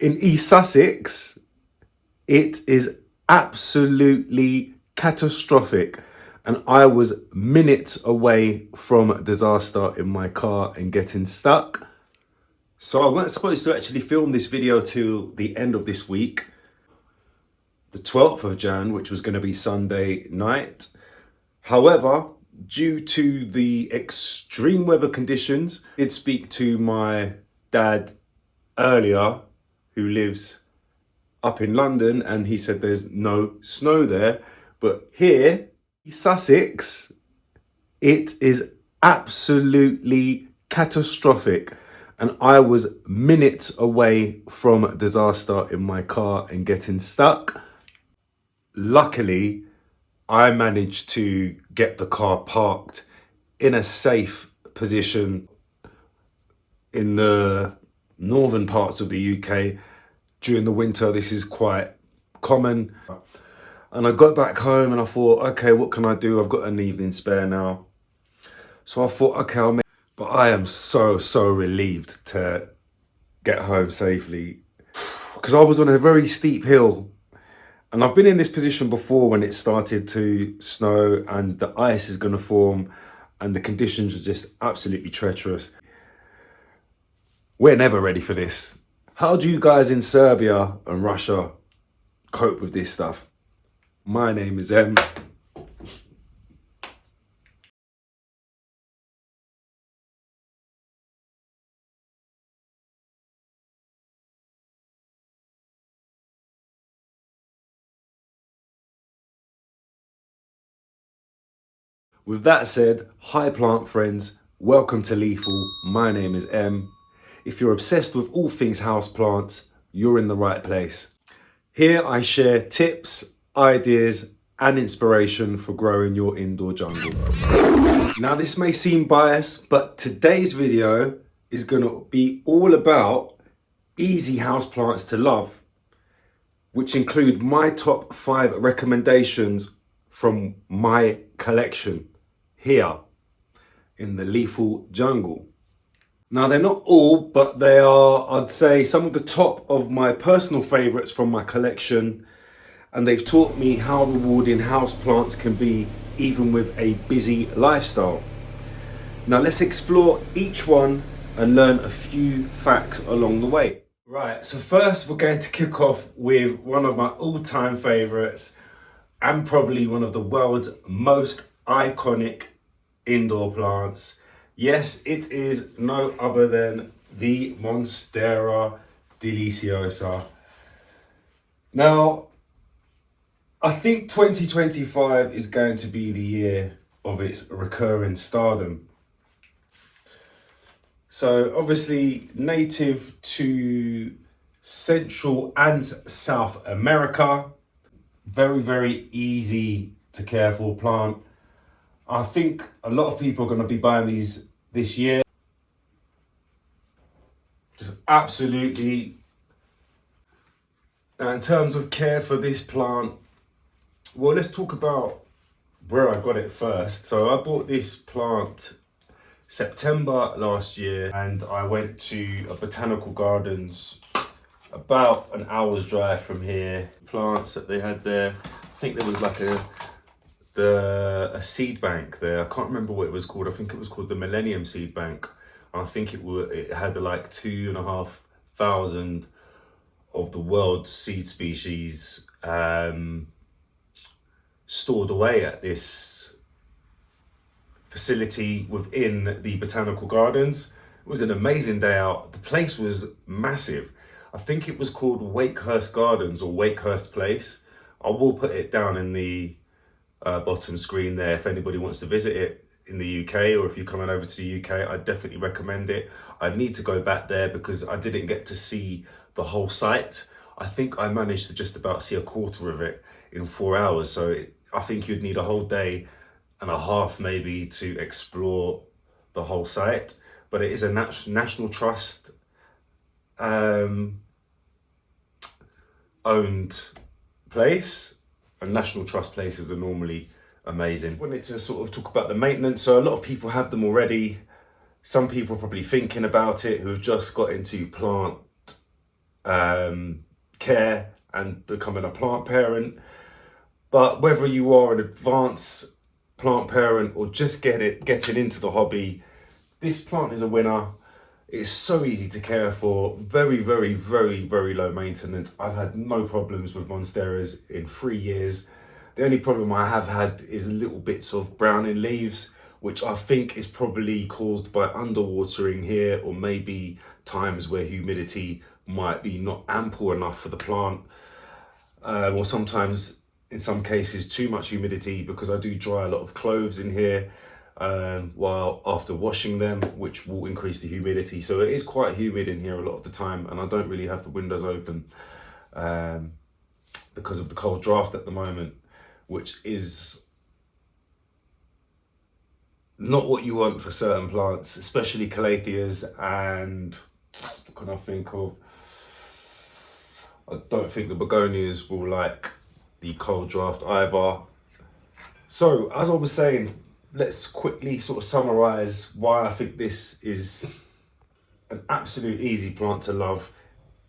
In East Sussex, it is absolutely catastrophic. And I was minutes away from disaster in my car and getting stuck. So I wasn't supposed to actually film this video till the end of this week, the 12th of Jan, which was going to be Sunday night. However, due to the extreme weather conditions, I did speak to my dad earlier, who lives up in London, and he said there's no snow there. But here, Sussex, it is absolutely catastrophic. And I was minutes away from disaster in my car and getting stuck. Luckily, I managed to get the car parked in a safe position in the northern parts of the UK. During the winter, this is quite common. And I got back home and I thought, okay, what can I do? I've got an evening spare now. So I thought, okay, I'll make... But I am so relieved to get home safely, because I was on a very steep hill. And I've been in this position before when it started to snow and the ice is going to form and the conditions are just absolutely treacherous. We're never ready for this. How do you guys in Serbia and Russia cope with this stuff? My name is Em. With that said, hi plant friends, welcome to Lethal. My name is Em. If you're obsessed with all things houseplants, you're in the right place. Here I share tips, ideas, and inspiration for growing your indoor jungle. Now this may seem biased, but today's video is gonna be all about easy houseplants to love, which include my top 5 recommendations from my collection here in the Lethal Jungle. Now they're not all, but they are, I'd say, some of the top of my personal favorites from my collection, and they've taught me how rewarding houseplants can be even with a busy lifestyle. Now let's explore each one and learn a few facts along the way. Right, so first we're going to kick off with one of my all-time favorites and probably one of the world's most iconic indoor plants. Yes, it is no other than the Monstera Deliciosa. Now, I think 2025 is going to be the year of its recurring stardom. So obviously native to Central and South America, very easy to care for plant. I think a lot of people are going to be buying these this year. Just absolutely. Now in terms of care for this plant, well, let's talk about where I got it first. So I bought this plant September last year, and I went to a botanical gardens about an hour's drive from here. Plants that they had there, I think there was like a seed bank there. I can't remember what it was called. I think it was called the Millennium Seed Bank. I think it had like 2,500 of the world's seed species stored away at this facility within the botanical gardens. It was an amazing day out. The place was massive. I think it was called Wakehurst Gardens or Wakehurst Place. I will put it down in the bottom screen there if anybody wants to visit it in the UK, or if you're coming over to the UK, I definitely recommend it. I need to go back there because I didn't get to see the whole site. I think I managed to just about see a quarter of it in 4 hours. So I think you'd need a whole day and a half maybe to explore the whole site. But it is a National Trust owned place, and National Trust places are normally amazing. I wanted to sort of talk about the maintenance. So a lot of people have them already. Some people are probably thinking about it who have just got into plant care and becoming a plant parent. But whether you are an advanced plant parent or just getting into the hobby, this plant is a winner. It's so easy to care for, very, very, very, very low maintenance. I've had no problems with Monsteras in 3 years. The only problem I have had is little bits of browning leaves, which I think is probably caused by underwatering here, or maybe times where humidity might be not ample enough for the plant, or sometimes in some cases too much humidity, because I do dry a lot of cloves in here while after washing them, which will increase the humidity. So it is quite humid in here a lot of the time, and I don't really have the windows open because of the cold draft at the moment, which is not what you want for certain plants, especially calatheas. And what can I think of? I don't think the begonias will like the cold draft either. So as I was saying, let's quickly sort of summarize why I think this is an absolute easy plant to love,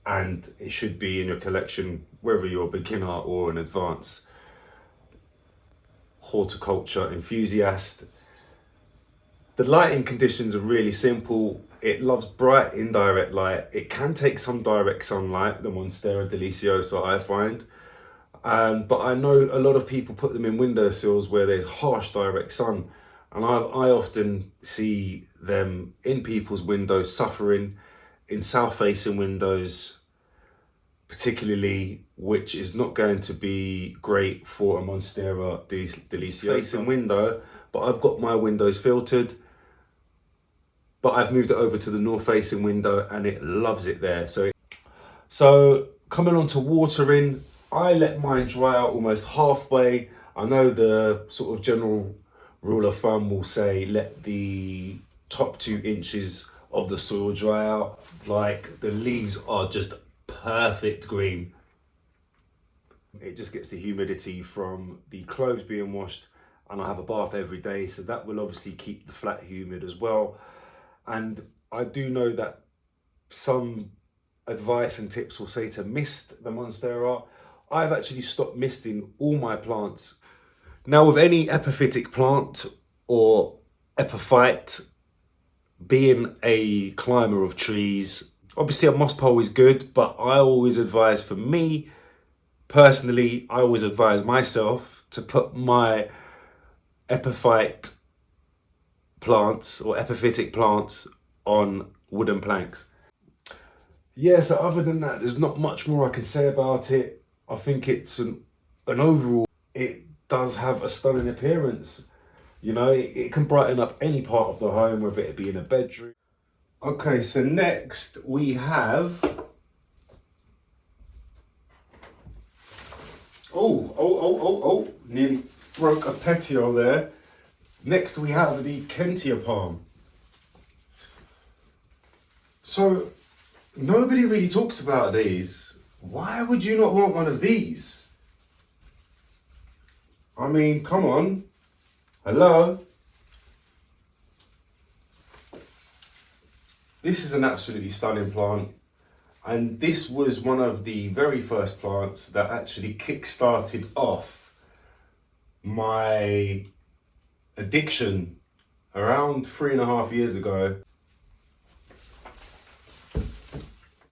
and it should be in your collection, whether you're a beginner or an advanced horticulture enthusiast. The lighting conditions are really simple. It loves bright indirect light. It can take some direct sunlight, the Monstera deliciosa, I find. But I know a lot of people put them in windowsills where there's harsh direct sun. And I often see them in people's windows suffering, in south-facing windows particularly, which is not going to be great for a Monstera deliciosa facing window. But I've got my windows filtered, but I've moved it over to the north-facing window and it loves it there. So coming on to watering, I let mine dry out almost halfway. I know the sort of general rule of thumb will say let the top 2 inches of the soil dry out. Like, the leaves are just perfect green. It just gets the humidity from the cloves being washed, and I have a bath every day, so that will obviously keep the flat humid as well. And I do know that some advice and tips will say to mist the Monstera. I've actually stopped misting all my plants. Now, with any epiphytic plant or epiphyte, being a climber of trees, obviously a moss pole is good, but I always advise, for me personally, I always advise myself to put my epiphyte plants or epiphytic plants on wooden planks. Yeah, so other than that, there's not much more I can say about it. I think it's an overall, it does have a stunning appearance. You know, it can brighten up any part of the home, whether it be in a bedroom. Okay, so next we have, nearly broke a petio there. Next we have the Kentia palm. So nobody really talks about these. Why would you not want one of these? I mean, come on. Hello? This is an absolutely stunning plant. And this was one of the very first plants that actually kick-started off my addiction around 3.5 years ago.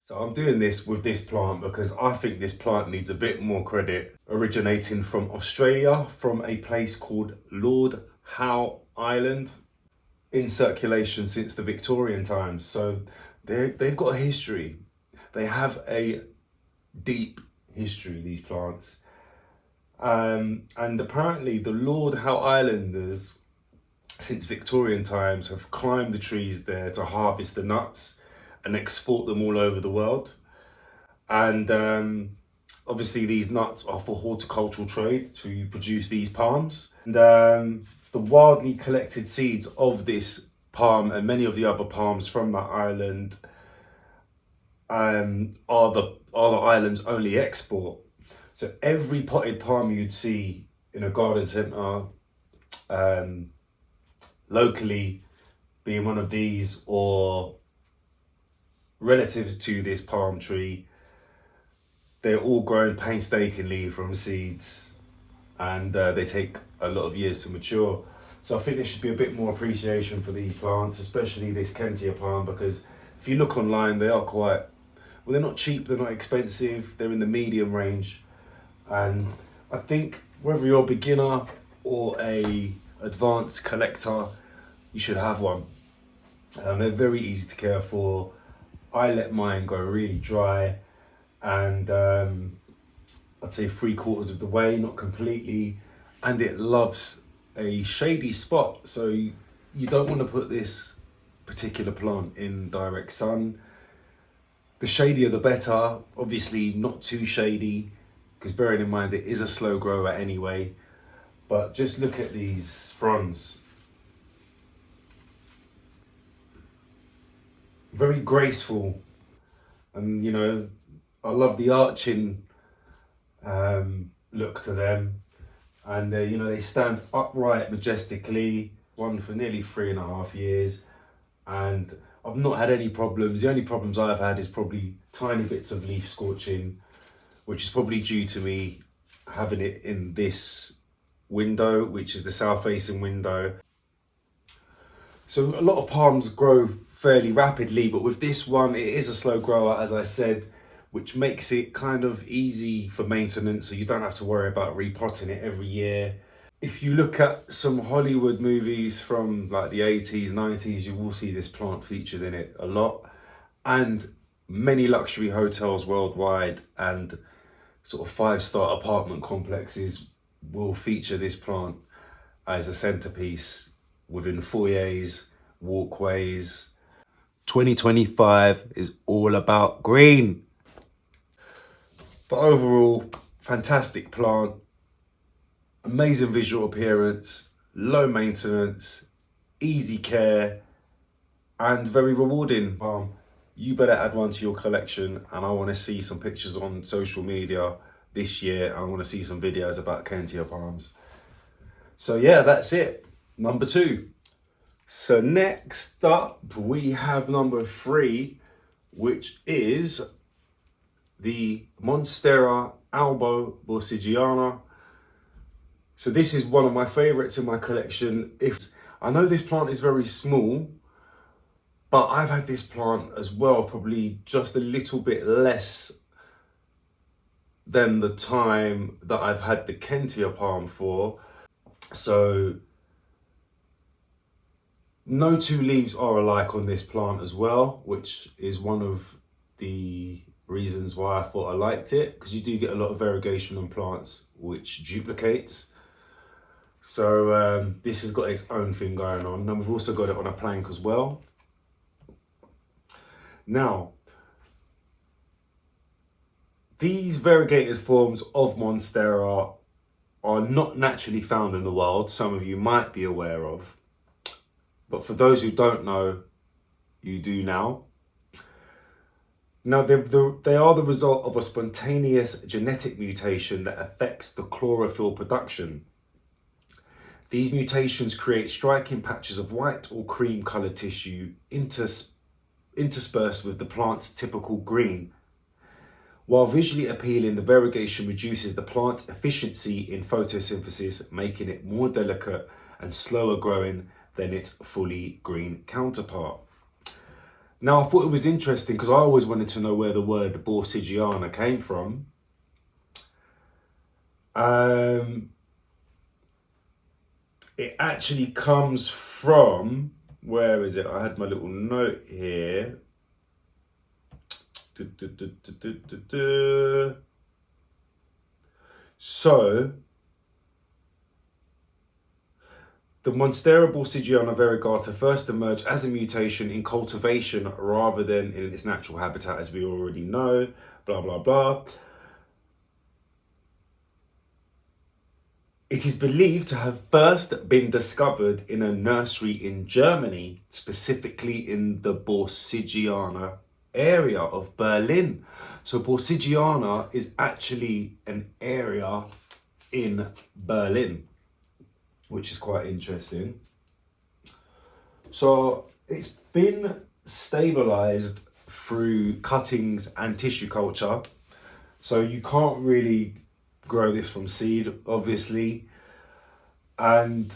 So I'm doing this with this plant because I think this plant needs a bit more credit. Originating from Australia, from a place called Lord Howe Island, in circulation since the Victorian times. So they've got a history. They have a deep history, these plants. And apparently the Lord Howe Islanders, since Victorian times, have climbed the trees there to harvest the nuts and export them all over the world. And obviously these nuts are for horticultural trade to produce these palms. And the wildly collected seeds of this palm and many of the other palms from that island are the island's only export. So every potted palm you'd see in a garden centre, locally, being one of these or relatives to this palm tree, They're all grown painstakingly from seeds, and they take a lot of years to mature. So I think there should be a bit more appreciation for these plants, especially this Kentia palm, because if you look online, they are quite, well, they're not cheap, they're not expensive, they're in the medium range. And I think whether you're a beginner or a advanced collector, you should have one. They're very easy to care for. I let mine go really dry, and I'd say 3/4 of the way, not completely. And it loves a shady spot. So you don't want to put this particular plant in direct sun. The shadier the better, obviously not too shady, because bearing in mind it is a slow grower anyway. But just look at these fronds. Very graceful, and you know, I love the arching look to them, and you know, they stand upright majestically. One for nearly 3.5 years, and I've not had any problems. The only problems I've had is probably tiny bits of leaf scorching, which is probably due to me having it in this window, which is the south facing window. So a lot of palms grow fairly rapidly, but with this one, it is a slow grower, as I said, which makes it kind of easy for maintenance, so you don't have to worry about repotting it every year. If you look at some Hollywood movies from like the 80s, 90s, you will see this plant featured in it a lot. And many luxury hotels worldwide and sort of 5-star apartment complexes will feature this plant as a centerpiece within foyers, walkways. 2025 is all about green. But overall, fantastic plant, amazing visual appearance, low maintenance, easy care, and very rewarding palm. You better add one to your collection, and I want to see some pictures on social media this year. I want to see some videos about Kentia palms. So yeah, that's it. Number 2. So next up, we have number 3, which is the Monstera albo borsigiana. So this is one of my favorites in my collection. I know this plant is very small, but I've had this plant as well, probably just a little bit less than the time that I've had the Kentia palm for. So no two leaves are alike on this plant as well, which is one of the reasons why I thought I liked it, because you do get a lot of variegation on plants which duplicates. So this has got its own thing going on, and we've also got it on a plank as well. Now, these variegated forms of Monstera are not naturally found in the wild. Some of you might be aware of, but for those who don't know, you do now. Now, they are the result of a spontaneous genetic mutation that affects the chlorophyll production. These mutations create striking patches of white or cream coloured tissue interspersed with the plant's typical green. While visually appealing, the variegation reduces the plant's efficiency in photosynthesis, making it more delicate and slower growing than its fully green counterpart. Now, I thought it was interesting because I always wanted to know where the word borsigiana came from. It actually comes from, where is it? I had my little note here. So, the Monstera borsigiana variegata first emerged as a mutation in cultivation rather than in its natural habitat, as we already know, blah, blah, blah. It is believed to have first been discovered in a nursery in Germany, specifically in the Borsigiana area of Berlin. So Borsigiana is actually an area in Berlin, which is quite interesting. So it's been stabilized through cuttings and tissue culture. So you can't really grow this from seed, obviously, and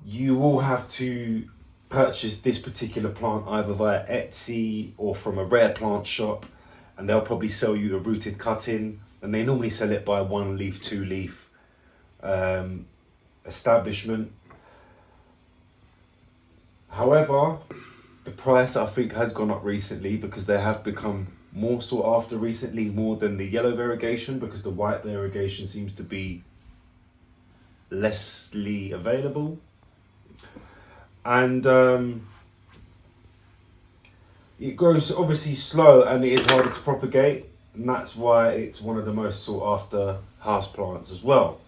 you will have to purchase this particular plant either via Etsy or from a rare plant shop, and they'll probably sell you the rooted cutting, and they normally sell it by 1 leaf, 2 leaf establishment. However, the price I think has gone up recently because they have become more sought after recently, more than the yellow variegation, because the white variegation seems to be lessly available. And it grows obviously slow and it is harder to propagate, and that's why it's one of the most sought after houseplants as well.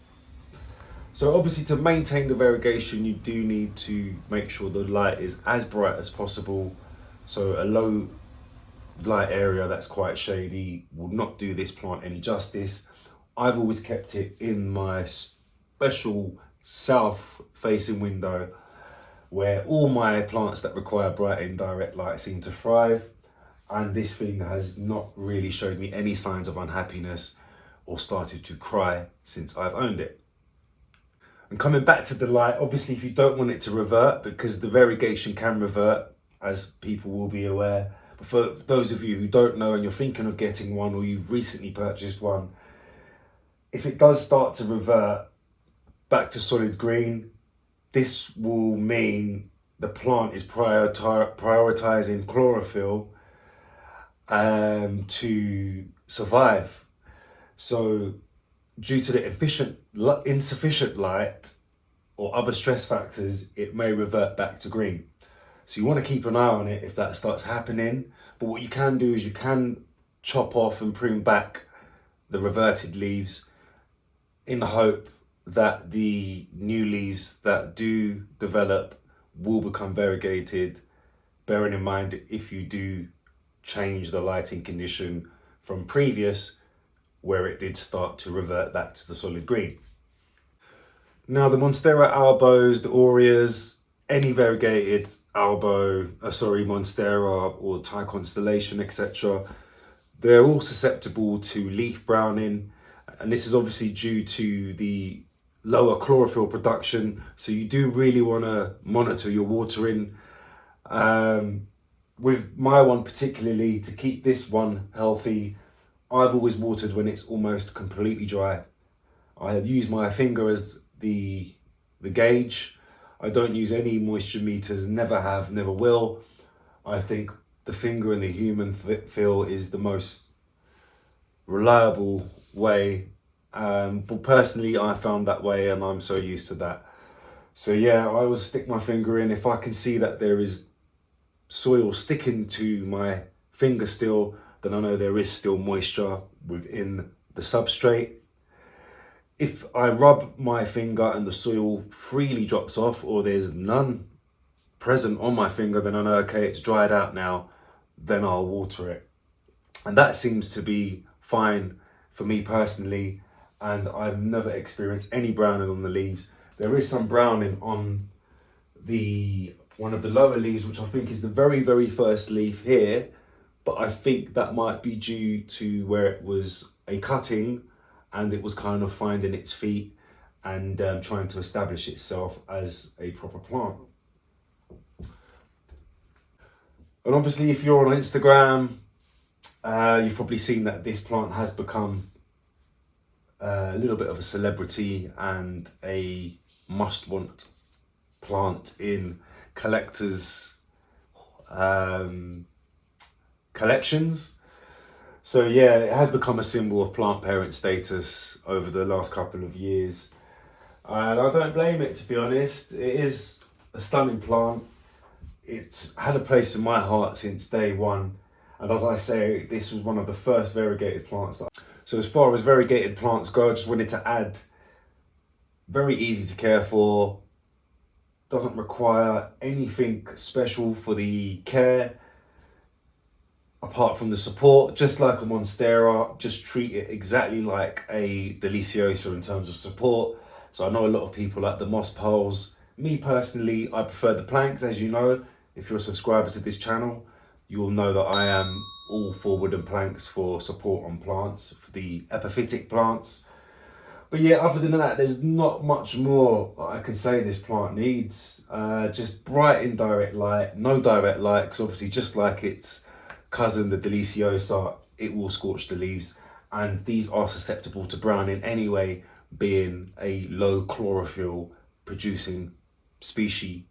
So obviously to maintain the variegation, you do need to make sure the light is as bright as possible. So a low light area that's quite shady will not do this plant any justice. I've always kept it in my special south facing window where all my plants that require bright indirect light seem to thrive, and this thing has not really showed me any signs of unhappiness or started to cry since I've owned it. And coming back to the light, obviously if you don't want it to revert, because the variegation can revert, as people will be aware, but for those of you who don't know and you're thinking of getting one or you've recently purchased one, if it does start to revert back to solid green, this will mean the plant is prioritizing chlorophyll to survive. So due to the insufficient light or other stress factors, it may revert back to green. So you want to keep an eye on it if that starts happening. But what you can do is you can chop off and prune back the reverted leaves in the hope that the new leaves that do develop will become variegated, bearing in mind if you do change the lighting condition from previous, where it did start to revert back to the solid green. Now the Monstera albos, the Aureas, any variegated Monstera or Thai Constellation, etc., they're all susceptible to leaf browning, and this is obviously due to the lower chlorophyll production. So you do really want to monitor your watering. With my one particularly, to keep this one healthy, I've always watered when it's almost completely dry. I use my finger as the gauge. I don't use any moisture meters, never have, never will. I think the finger and the human feel is the most reliable way. But personally, I found that way and I'm so used to that. So yeah, I always stick my finger in. If I can see that there is soil sticking to my finger still, then I know there is still moisture within the substrate. If I rub my finger and the soil freely drops off, or there's none present on my finger, then I know, okay, it's dried out now, then I'll water it. And that seems to be fine for me personally, and I've never experienced any browning on the leaves. There is some browning on one of the lower leaves, which I think is the very, very first leaf here, but I think that might be due to where it was a cutting and it was kind of finding its feet and trying to establish itself as a proper plant. And obviously if you're on Instagram, you've probably seen that this plant has become a little bit of a celebrity and a must-want plant in collectors' collections. So yeah, it has become a symbol of plant parent status over the last couple of years. And I don't blame it, to be honest. It is a stunning plant. It's had a place in my heart since day one. And as I say, this was one of the first variegated plants. So as far as variegated plants go, I just wanted to add, very easy to care for, doesn't require anything special for the care, apart from the support. Just like a Monstera, just treat it exactly like a Deliciosa in terms of support. So I know a lot of people like the moss poles. Me personally, I prefer the planks, as you know. If you're a subscriber to this channel, you will know that I am all 4 wooden planks for support on plants, for the epiphytic plants. But yeah, other than that, there's not much more I can say this plant needs. Just bright indirect light, no direct light, because obviously just like its cousin, the Deliciosa, it will scorch the leaves. And these are susceptible to browning anyway, being a low chlorophyll producing species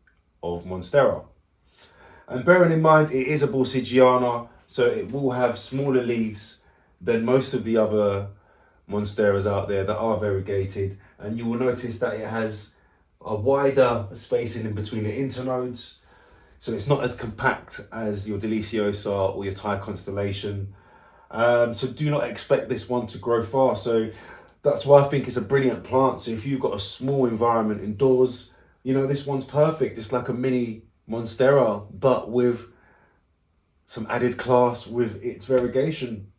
of Monstera. And bearing in mind, it is a Borsigiana, so it will have smaller leaves than most of the other Monsteras out there that are variegated. And you will notice that it has a wider spacing in between the internodes. So it's not as compact as your Deliciosa or your Thai Constellation. So do not expect this one to grow fast. So that's why I think it's a brilliant plant. So if you've got a small environment indoors, you know, this one's perfect. It's like a mini Monstera, but with some added class with its variegation.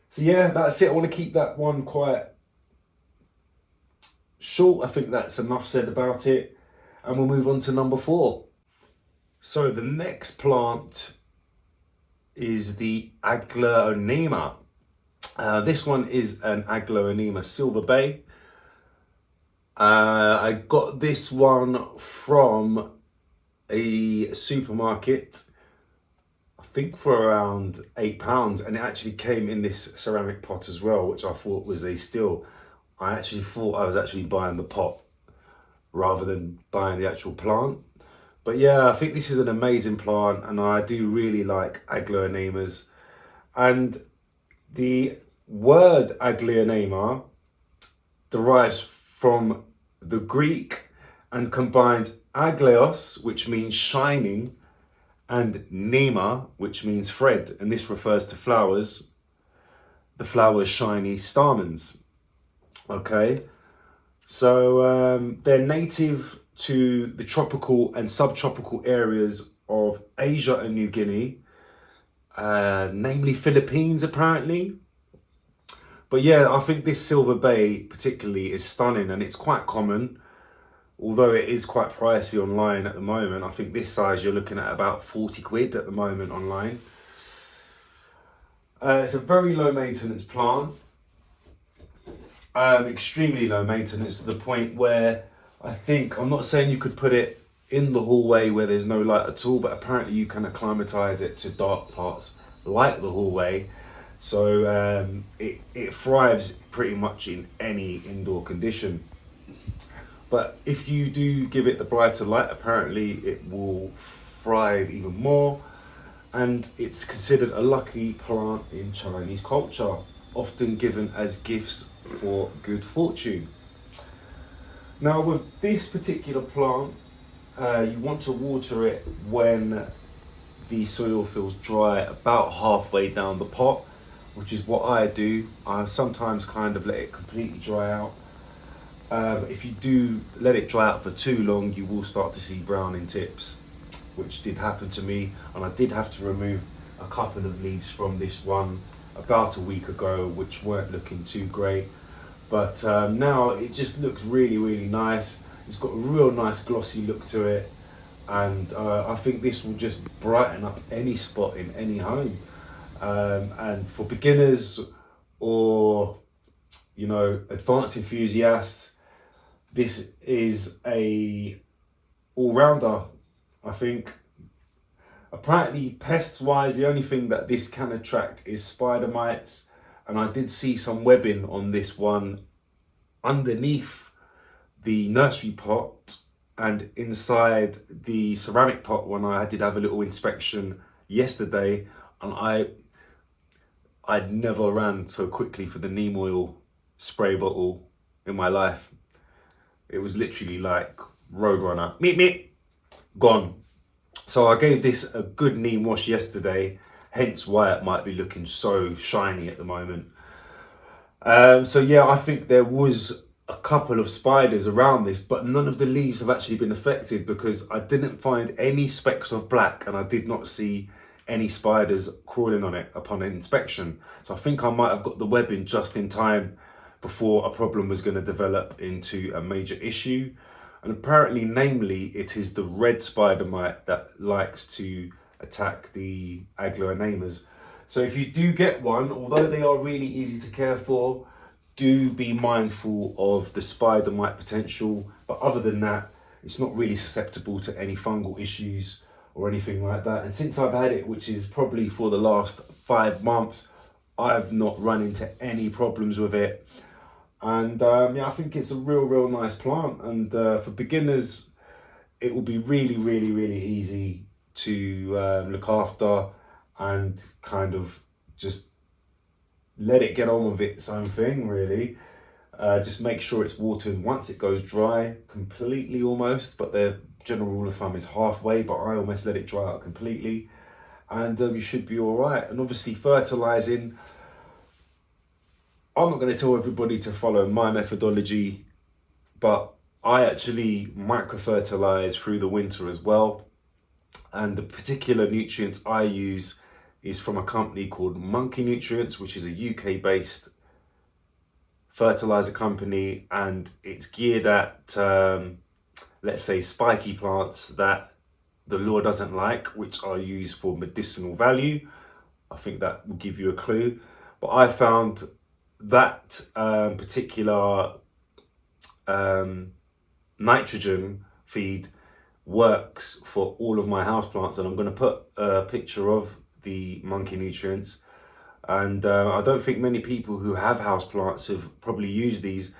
So yeah, that's it. I want to keep that one quite short. I think that's enough said about it. And we'll move on to number 4. So the next plant is the Aglaonema. This one is an Aglaonema Silver Bay. I got this one from a supermarket, I think for around £8, and it actually came in this ceramic pot as well, which I thought was a steal. I actually thought I was actually buying the pot rather than buying the actual plant. But yeah, I think this is an amazing plant, and I do really like Aglaonemas. And the word Aglaonema derives from the Greek and combines agleos, which means shining, and nema, which means thread. And this refers to flowers, the flower's shiny stamens. Okay, so they're native to the tropical and subtropical areas of Asia and New Guinea, namely Philippines apparently. But yeah, I think this Silver Bay particularly is stunning, and it's quite common, although it is quite pricey online at the moment. I think this size you're looking at about 40 quid at the moment online. It's a very low maintenance plant, extremely low maintenance, to the point where I think, I'm not saying you could put it in the hallway where there's no light at all, but apparently you can acclimatise it to dark parts like the hallway. So it thrives pretty much in any indoor condition. But if you do give it the brighter light, apparently it will thrive even more. And it's considered a lucky plant in Chinese culture, often given as gifts for good fortune. Now with this particular plant, you want to water it when the soil feels dry, about halfway down the pot, which is what I do. I sometimes kind of let it completely dry out. If you do let it dry out for too long, you will start to see browning tips, which did happen to me, and I did have to remove a couple of leaves from this one about a week ago, which weren't looking too great. But now it just looks really, really nice. It's got a real nice glossy look to it, and I think this will just brighten up any spot in any home. And for beginners or, you know, advanced enthusiasts, this is a all-rounder, I think. Apparently, pests wise, the only thing that this can attract is spider mites, and I did see some webbing on this one underneath the nursery pot and inside the ceramic pot when I did have a little inspection yesterday, and I'd never ran so quickly for the neem oil spray bottle in my life. It was literally like Roadrunner, meep meep, gone. So I gave this a good neem wash yesterday, hence why it might be looking so shiny at the moment. So yeah, I think there was a couple of spiders around this, but none of the leaves have actually been affected because I didn't find any specks of black, and I did not see any spiders crawling on it upon inspection. So I think I might have got the webbing just in time before a problem was going to develop into a major issue. And apparently, namely, it is the red spider mite that likes to attack the agglomerates. So if you do get one, although they are really easy to care for, do be mindful of the spider mite potential. But other than that, it's not really susceptible to any fungal issues or anything like that. And since I've had it, which is probably for the last 5 months, I've not run into any problems with it. And yeah, I think it's a real nice plant. And for beginners, it will be really easy to look after and kind of just let it get on with its own thing, really. Just make sure it's watered once it goes dry, completely almost, but the general rule of thumb is halfway, but I almost let it dry out completely. And you should be all right. And obviously fertilizing, I'm not going to tell everybody to follow my methodology, but I actually micro-fertilize through the winter as well. And the particular nutrients I use is from a company called Monkey Nutrients, which is a UK-based fertilizer company, and it's geared at, let's say, spiky plants that the law doesn't like, which are used for medicinal value. I think that will give you a clue. But I found that particular nitrogen feed works for all of my houseplants, and I'm going to put a picture of the Monkey Nutrients. And I don't think many people who have houseplants have probably used these,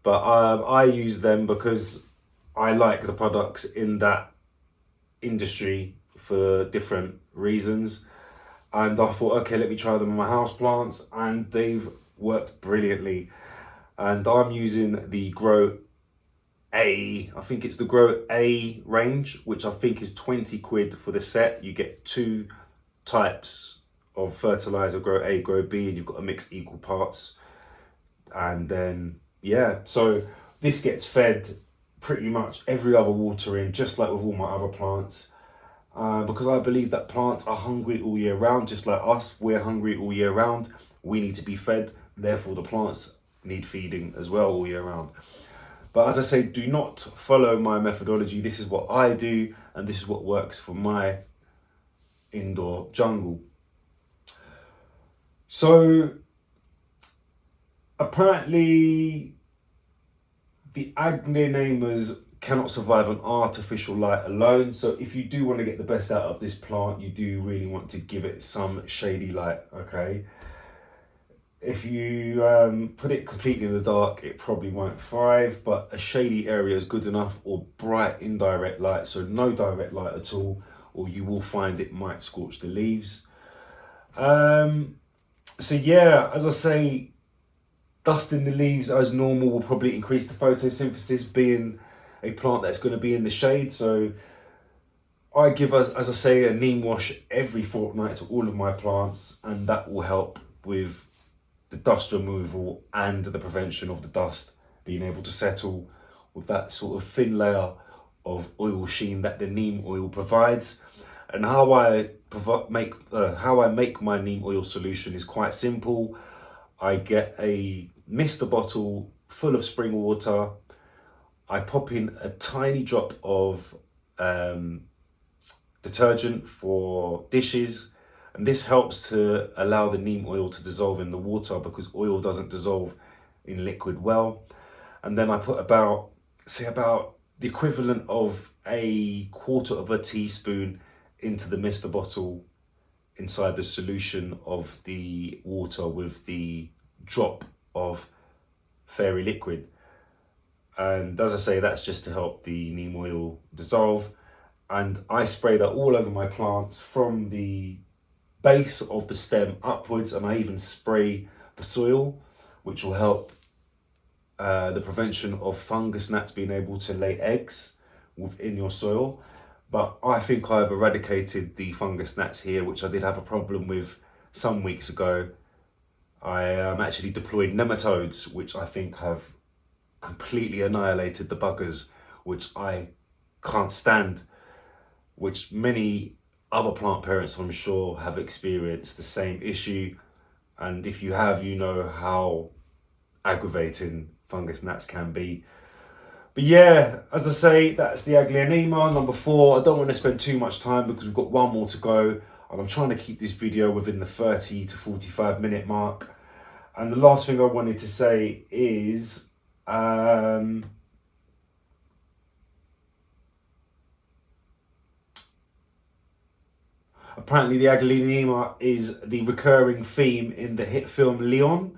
but I use them because I like the products in that industry for different reasons. And I thought, okay, let me try them on my houseplants, and they've worked brilliantly. And I'm using the Grow A, I think it's the Grow A range, which I think is 20 quid for the set. You get 2 types of fertilizer, Grow A, Grow B, and you've got to mix equal parts. And then, yeah, so this gets fed pretty much every other watering, just like with all my other plants. Because I believe that plants are hungry all year round, just like us, we're hungry all year round. We need to be fed, therefore the plants need feeding as well all year round. But as I say, do not follow my methodology. This is what I do, and this is what works for my indoor jungle. So apparently the agglomerates cannot survive on artificial light alone. So if you do want to get the best out of this plant, you do really want to give it some shady light, okay? If you put it completely in the dark, it probably won't thrive, but a shady area is good enough, or bright indirect light, so no direct light at all, or you will find it might scorch the leaves. So yeah, as I say, dusting the leaves as normal will probably increase the photosynthesis, being a plant that's going to be in the shade. So I give us, as I say, a neem wash every fortnight to all of my plants, and that will help with the dust removal and the prevention of the dust being able to settle with that sort of thin layer of oil sheen that the neem oil provides. And how I make my neem oil solution is quite simple. I get a mister bottle full of spring water. I pop in a tiny drop of detergent for dishes, and this helps to allow the neem oil to dissolve in the water, because oil doesn't dissolve in liquid well. And then I put about the equivalent of a quarter of a teaspoon into the mister bottle inside the solution of the water with the drop of fairy liquid. And as I say, that's just to help the neem oil dissolve. And I spray that all over my plants from the base of the stem upwards, and I even spray the soil, which will help the prevention of fungus gnats being able to lay eggs within your soil. But I think I've eradicated the fungus gnats here, which I did have a problem with some weeks ago. I actually deployed nematodes, which I think have completely annihilated the buggers, which I can't stand, which many other plant parents, I'm sure, have experienced the same issue. And if you have, you know how aggravating fungus gnats can be. But yeah, as I say, that's the Aglionema, number 4. I don't want to spend too much time because we've got one more to go. And I'm trying to keep this video within the 30 to 45 minute mark. And the last thing I wanted to say is, apparently the Aglionema is the recurring theme in the hit film Leon.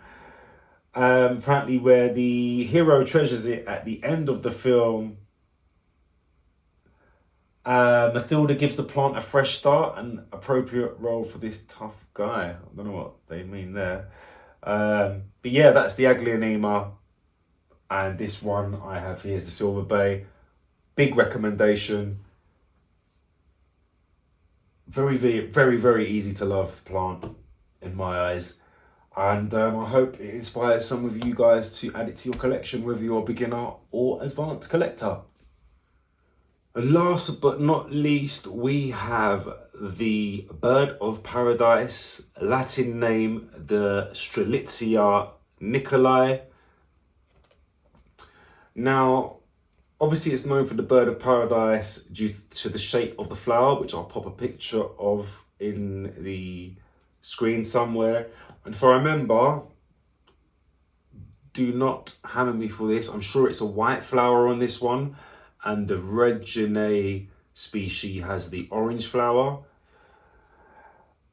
Apparently where the hero treasures it at the end of the film, Mathilda gives the plant a fresh start, an appropriate role for this tough guy. I don't know what they mean there. But yeah, that's the Aglionema. And this one I have here is the Silver Bay. Big recommendation. Very, very, very easy to love plant in my eyes. And I hope it inspires some of you guys to add it to your collection, whether you're a beginner or advanced collector. And last but not least, we have the bird of paradise, Latin name, the Strelitzia nicolai. Now, obviously it's known for the bird of paradise due to the shape of the flower, which I'll pop a picture of in the screen somewhere. And if I remember, do not hammer me for this, I'm sure it's a white flower on this one, and the Reginae species has the orange flower.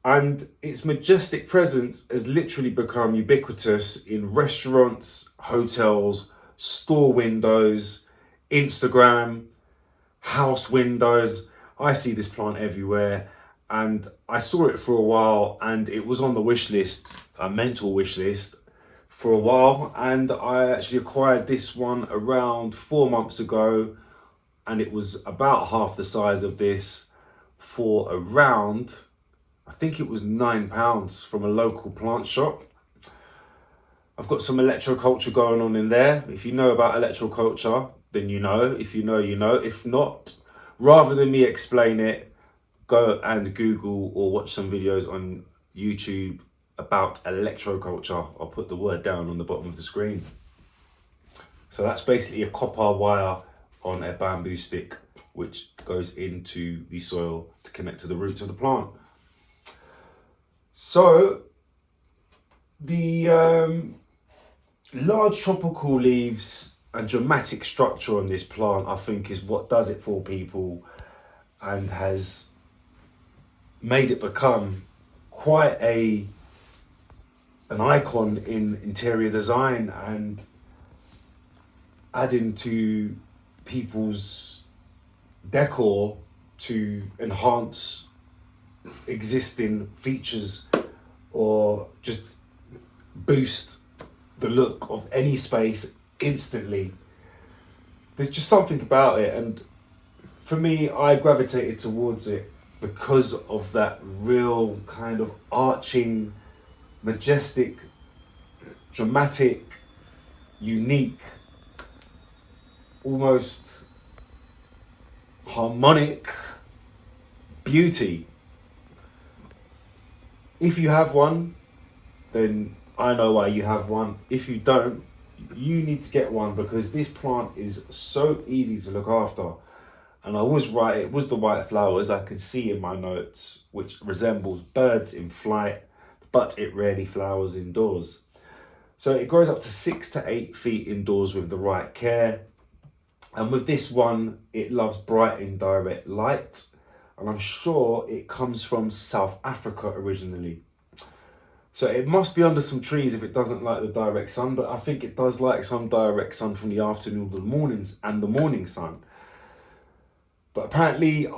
And its majestic presence has literally become ubiquitous in restaurants, hotels, store windows, Instagram, house windows. I see this plant everywhere. And I saw it for a while and it was on the wish list, a mental wish list for a while. And I actually acquired this one around 4 months ago. And it was about half the size of this for around, I think it was £9 from a local plant shop. I've got some electroculture going on in there. If you know about electroculture, then you know. If you know, you know. If not, rather than me explain it, go and Google or watch some videos on YouTube about electroculture. I'll put the word down on the bottom of the screen. So that's basically a copper wire on a bamboo stick, which goes into the soil to connect to the roots of the plant. So the large tropical leaves and dramatic structure on this plant, I think, is what does it for people and has made it become quite an icon in interior design and adding to people's decor to enhance existing features or just boost the look of any space instantly. There's just something about it, and for me, I gravitated towards it because of that real kind of arching, majestic, dramatic, unique, almost harmonic beauty. If you have one, then I know why you have one. If you don't, you need to get one because this plant is so easy to look after. And I was right, it was the white flowers I could see in my notes, which resembles birds in flight, but it rarely flowers indoors. So it grows up to 6 to 8 feet indoors with the right care. And with this one, it loves bright indirect light. And I'm sure it comes from South Africa originally. So it must be under some trees if it doesn't like the direct sun, but I think it does like some direct sun from the afternoon to the mornings and the morning sun. But apparently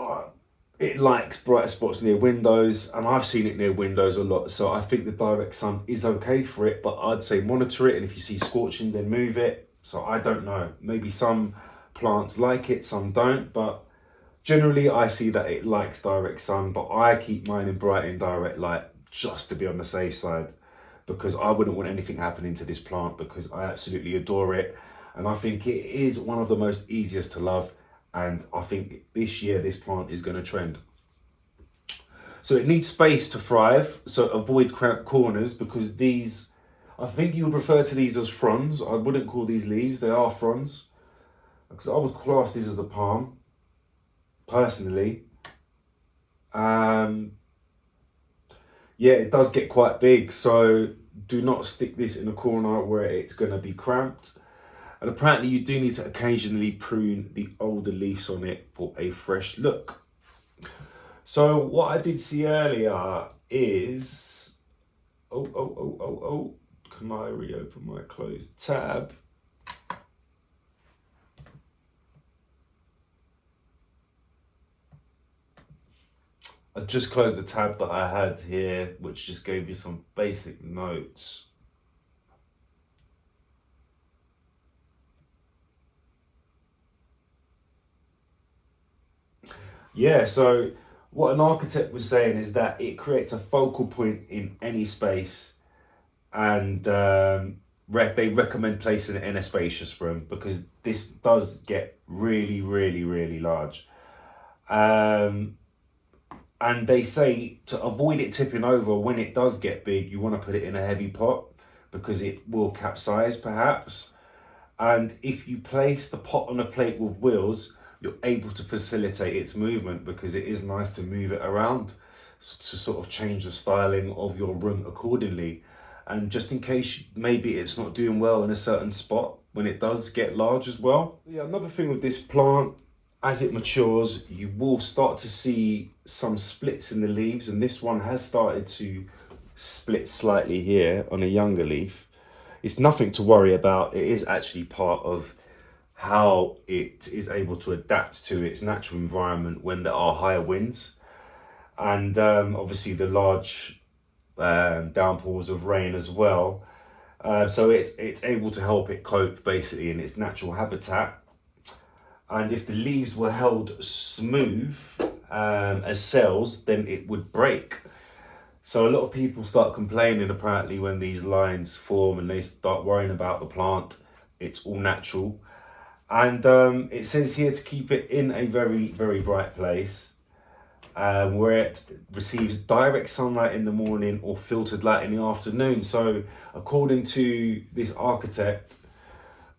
it likes bright spots near windows, and I've seen it near windows a lot. So I think the direct sun is okay for it, but I'd say monitor it. And if you see scorching, then move it. So I don't know. Maybe some plants like it, some don't. But generally I see that it likes direct sun, but I keep mine in bright indirect light just to be on the safe side, because I wouldn't want anything happening to this plant because I absolutely adore it. And I think it is one of the most easiest to love. And I think this year, this plant is going to trend. So it needs space to thrive. So avoid cramped corners because these, I think you would refer to these as fronds. I wouldn't call these leaves, they are fronds. because I would class this as a palm, personally. Yeah, it does get quite big, so do not stick this in a corner where it's going to be cramped. And apparently you do need to occasionally prune the older leaves on it for a fresh look. So what I did see earlier is, can I reopen my closed tab? I just closed the tab that I had here, which just gave you some basic notes. Yeah, so what an architect was saying is that it creates a focal point in any space, and they recommend placing it in a spacious room because this does get really, really, really large. And they say to avoid it tipping over when it does get big, you want to put it in a heavy pot because it will capsize perhaps. And if you place the pot on a plate with wheels, you're able to facilitate its movement because it is nice to move it around to sort of change the styling of your room accordingly. And just in case maybe it's not doing well in a certain spot when it does get large as well. Yeah, another thing with this plant, as it matures, you will start to see some splits in the leaves, and this one has started to split slightly here on a younger leaf. It's nothing to worry about. It is actually part of how it is able to adapt to its natural environment when there are higher winds. And obviously the large downpours of rain as well. So it's able to help it cope basically in its natural habitat. And if the leaves were held smooth as cells, then it would break. So a lot of people start complaining apparently when these lines form and they start worrying about the plant. It's all natural. And it says here to keep it in a very, very bright place where it receives direct sunlight in the morning or filtered light in the afternoon. So according to this architect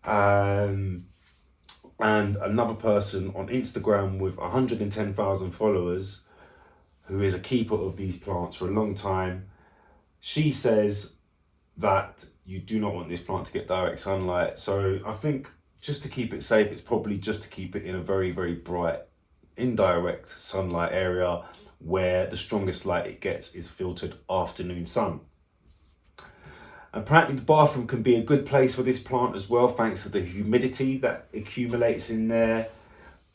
and another person on Instagram with 110,000 followers, who is a keeper of these plants for a long time, she says that you do not want this plant to get direct sunlight. So I think just to keep it safe, it's probably just to keep it in a very, very bright, indirect sunlight area where the strongest light it gets is filtered afternoon sun. Apparently the bathroom can be a good place for this plant as well, thanks to the humidity that accumulates in there.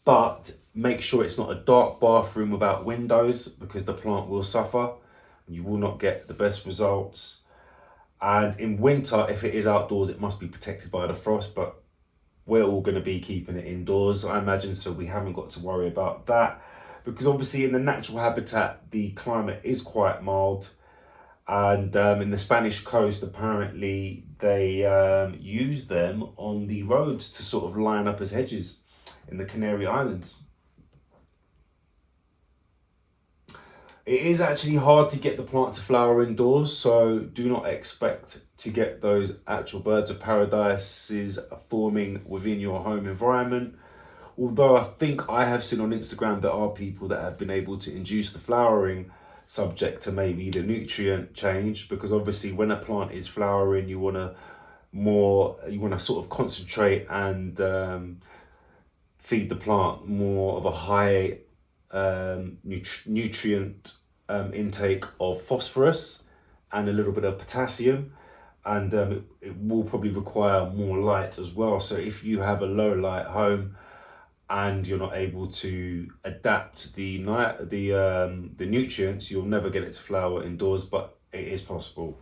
But make sure it's not a dark bathroom without windows because the plant will suffer. You will not get the best results. And in winter, if it is outdoors, it must be protected by the frost, but we're all going to be keeping it indoors, I imagine, so we haven't got to worry about that. Because obviously in the natural habitat, the climate is quite mild. And in the Spanish coast, apparently they use them on the roads to sort of line up as hedges in the Canary Islands. It is actually hard to get the plant to flower indoors, so do not expect to get those actual birds of paradises forming within your home environment. Although I think I have seen on Instagram there are people that have been able to induce the flowering subject to maybe the nutrient change, because obviously when a plant is flowering you want to sort of concentrate and feed the plant more of a high nutrient intake of phosphorus and a little bit of potassium, and it will probably require more light as well. So if you have a low light home and you're not able to adapt the nutrients, you'll never get it to flower indoors, but it is possible.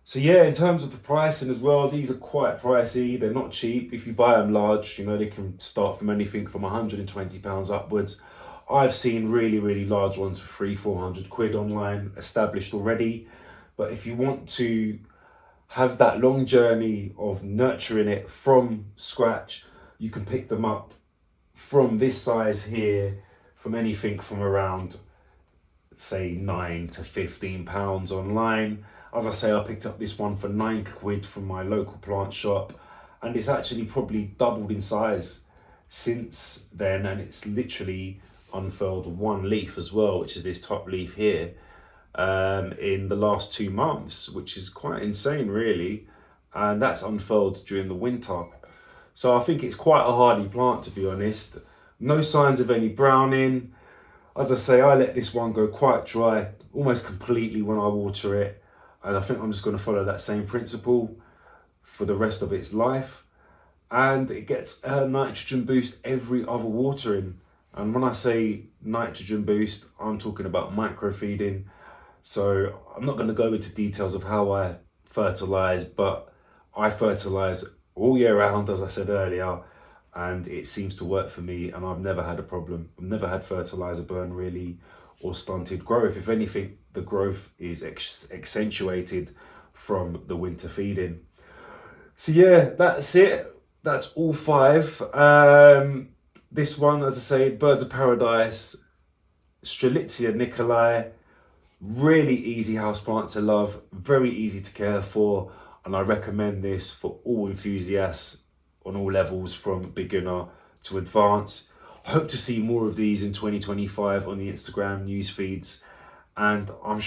So yeah, in terms of the pricing as well, these are quite pricey. They're not cheap. If you buy them large, they can start from anything from £120 upwards. I've seen really, really large ones for £300-400 online, established already. But if you want to have that long journey of nurturing it from scratch, you can pick them up from this size here, from anything from around, say, £9 to £15 online. As I say, I picked up this one for £9 from my local plant shop, and it's actually probably doubled in size since then, and it's literally unfurled one leaf as well, which is this top leaf here, in the last 2 months, which is quite insane really, and that's unfurled during the winter. So I think it's quite a hardy plant, to be honest. No signs of any browning. As I say, I let this one go quite dry almost completely when I water it, and I think I'm just going to follow that same principle for the rest of its life. And it gets a nitrogen boost every other watering. And when I say nitrogen boost, I'm talking about micro feeding. So I'm not going to go into details of how I fertilize, but I fertilize all year round, as I said earlier, and it seems to work for me, and I've never had a problem. I've never had fertilizer burn really, or stunted growth. If anything, the growth is accentuated from the winter feeding. So yeah, that's it. That's all 5. This one, as I say, Birds of Paradise, Strelitzia Nicolai, really easy houseplant to love, very easy to care for, and I recommend this for all enthusiasts on all levels, from beginner to advanced. I hope to see more of these in 2025 on the Instagram news feeds, and I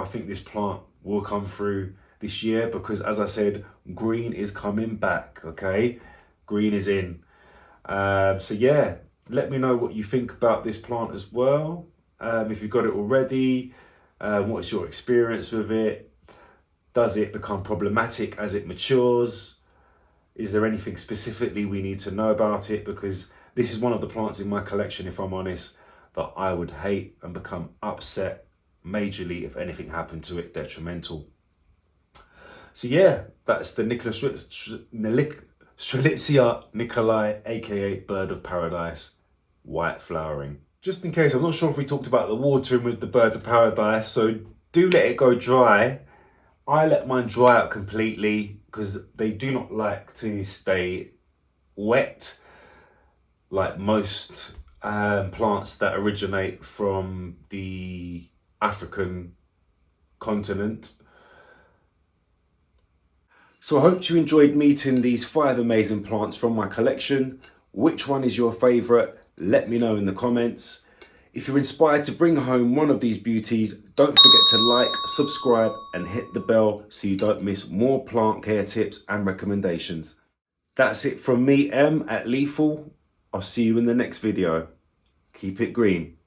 think this plant will come through this year, because as I said, green is coming back, okay? Green is in. So yeah, let me know what you think about this plant as well. If you've got it already, what's your experience with it? Does it become problematic as it matures? Is there anything specifically we need to know about it? Because this is one of the plants in my collection, if I'm honest, that I would hate and become upset majorly if anything happened to it detrimental. So yeah, that's the Strelitzia Nicolai, aka Bird of Paradise, white flowering. Just in case, I'm not sure if we talked about the watering with the Birds of Paradise, so do let it go dry. I let mine dry out completely because they do not like to stay wet like most plants that originate from the African continent. So I hope you enjoyed meeting these 5 amazing plants from my collection. Which one is your favourite? Let me know in the comments. If you're inspired to bring home one of these beauties, don't forget to like, subscribe and hit the bell so you don't miss more plant care tips and recommendations. That's it from me, Em, at Lethal. I'll see you in the next video. Keep it green.